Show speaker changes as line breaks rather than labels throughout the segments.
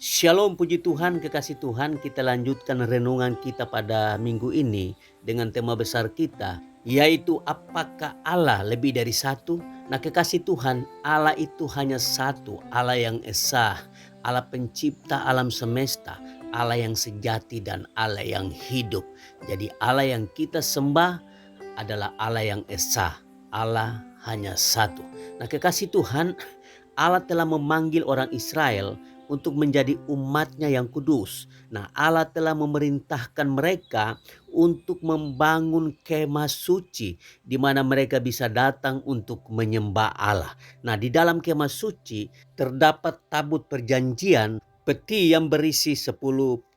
Shalom, puji Tuhan, kekasih Tuhan. Kita lanjutkan renungan kita pada minggu ini dengan tema besar kita, yaitu apakah Allah lebih dari satu? Nah, kekasih Tuhan, Allah itu hanya satu, Allah yang esa, Allah pencipta alam semesta, Allah yang sejati dan Allah yang hidup. Jadi Allah yang kita sembah adalah Allah yang esa, Allah hanya satu. Nah, kekasih Tuhan, Allah telah memanggil orang Israel untuk menjadi umatnya yang kudus. Nah, Allah telah memerintahkan mereka untuk membangun kemah suci di mana mereka bisa datang untuk menyembah Allah. Nah, di dalam kemah suci terdapat tabut perjanjian, peti yang berisi 10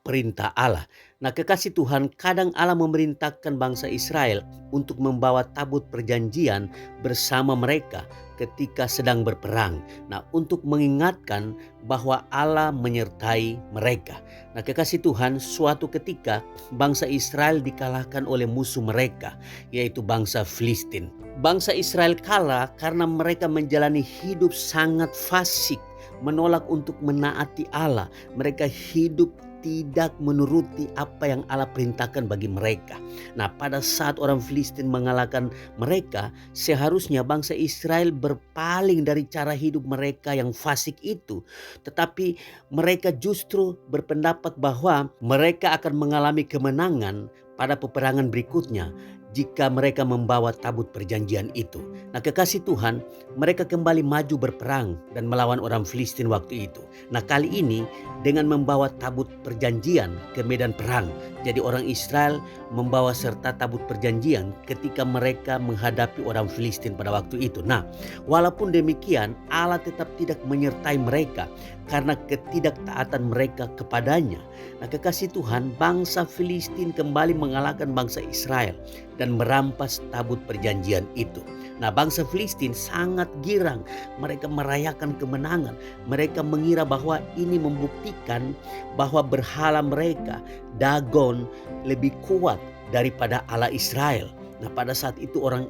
perintah Allah. Nah, kekasih Tuhan, kadang Allah memerintahkan bangsa Israel untuk membawa tabut perjanjian bersama mereka ketika sedang berperang. Nah, untuk mengingatkan bahwa Allah menyertai mereka. Nah, kekasih Tuhan, suatu ketika bangsa Israel dikalahkan oleh musuh mereka, yaitu bangsa Filistin. Bangsa Israel kalah karena mereka menjalani hidup sangat fasik, menolak untuk menaati Allah. Mereka hidup tidak menuruti apa yang Allah perintahkan bagi mereka. Nah, pada saat orang Filistin mengalahkan mereka, seharusnya bangsa Israel berpaling dari cara hidup mereka yang fasik itu. Tetapi mereka justru berpendapat bahwa mereka akan mengalami kemenangan pada peperangan berikutnya jika mereka membawa tabut perjanjian itu. Nah, kekasih Tuhan, mereka kembali maju berperang dan melawan orang Filistin waktu itu. Nah, kali ini dengan membawa tabut perjanjian ke medan perang. Jadi orang Israel membawa serta tabut perjanjian ketika mereka menghadapi orang Filistin pada waktu itu. Nah, walaupun demikian Allah tetap tidak menyertai mereka karena ketidaktaatan mereka kepadanya. Nah, kekasih Tuhan, bangsa Filistin kembali mengalahkan bangsa Israel dan merampas tabut perjanjian itu. Nah, bangsa Filistin sangat girang. Mereka merayakan kemenangan. Mereka mengira bahwa ini membuktikan bahwa berhala mereka, Dagon, lebih kuat daripada Allah Israel. Nah, pada saat itu orang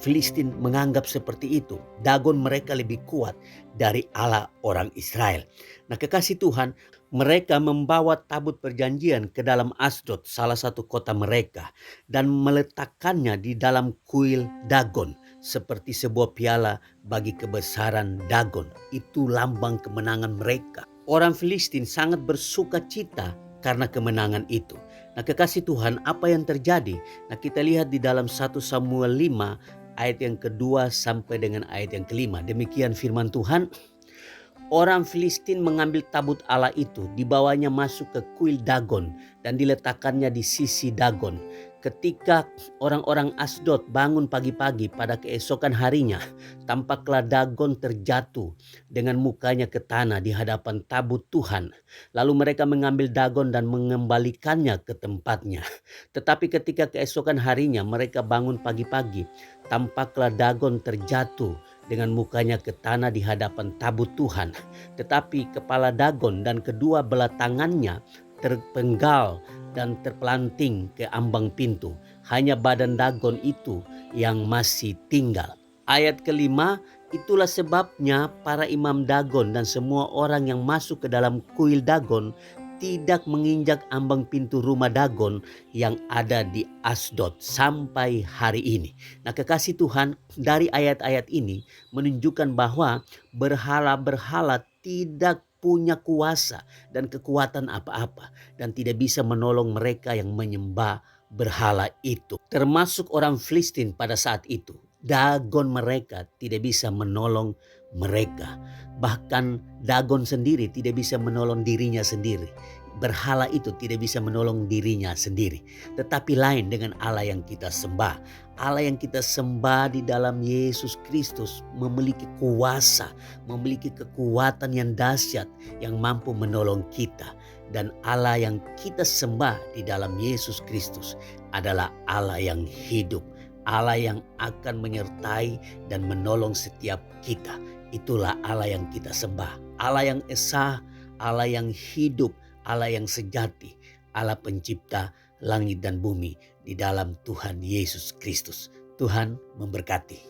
Filistin menganggap seperti itu. Dagon mereka lebih kuat dari Allah orang Israel. Nah, kekasih Tuhan, mereka membawa tabut perjanjian ke dalam Asdod, salah satu kota mereka, dan meletakkannya di dalam kuil Dagon seperti sebuah piala bagi kebesaran Dagon. Itu lambang kemenangan mereka. Orang Filistin sangat bersuka cita karena kemenangan itu. Nah, kekasih Tuhan, apa yang terjadi? Nah, kita lihat di dalam 1 Samuel 5 ayat yang kedua sampai dengan ayat yang kelima. Demikian firman Tuhan. Orang Filistin mengambil tabut Allah itu, dibawanya masuk ke kuil Dagon dan diletakkannya di sisi Dagon. Ketika orang-orang Asdod bangun pagi-pagi pada keesokan harinya, tampaklah Dagon terjatuh dengan mukanya ke tanah di hadapan tabut Tuhan. Lalu mereka mengambil Dagon dan mengembalikannya ke tempatnya. Tetapi ketika keesokan harinya mereka bangun pagi-pagi, tampaklah Dagon terjatuh dengan mukanya ke tanah di hadapan tabut Tuhan. Tetapi kepala Dagon dan kedua belah tangannya terpenggal dan terpelanting ke ambang pintu. Hanya badan Dagon itu yang masih tinggal. Ayat kelima, itulah sebabnya para imam Dagon dan semua orang yang masuk ke dalam kuil Dagon tidak menginjak ambang pintu rumah Dagon yang ada di Asdod sampai hari ini. Nah, kekasih Tuhan, dari ayat-ayat ini menunjukkan bahwa berhala-berhala tidak punya kuasa dan kekuatan apa-apa dan tidak bisa menolong mereka yang menyembah berhala itu. Termasuk orang Filistin pada saat itu. Dagon mereka tidak bisa menolong mereka. Bahkan Dagon sendiri tidak bisa menolong dirinya sendiri. Berhala itu tidak bisa menolong dirinya sendiri. Tetapi lain dengan Allah yang kita sembah. Allah yang kita sembah di dalam Yesus Kristus memiliki kuasa, memiliki kekuatan yang dahsyat yang mampu menolong kita. Dan Allah yang kita sembah di dalam Yesus Kristus adalah Allah yang hidup. Allah yang akan menyertai dan menolong setiap kita. Itulah Allah yang kita sembah. Allah yang esa, Allah yang hidup, Allah yang sejati, Allah pencipta langit dan bumi di dalam Tuhan Yesus Kristus. Tuhan memberkati.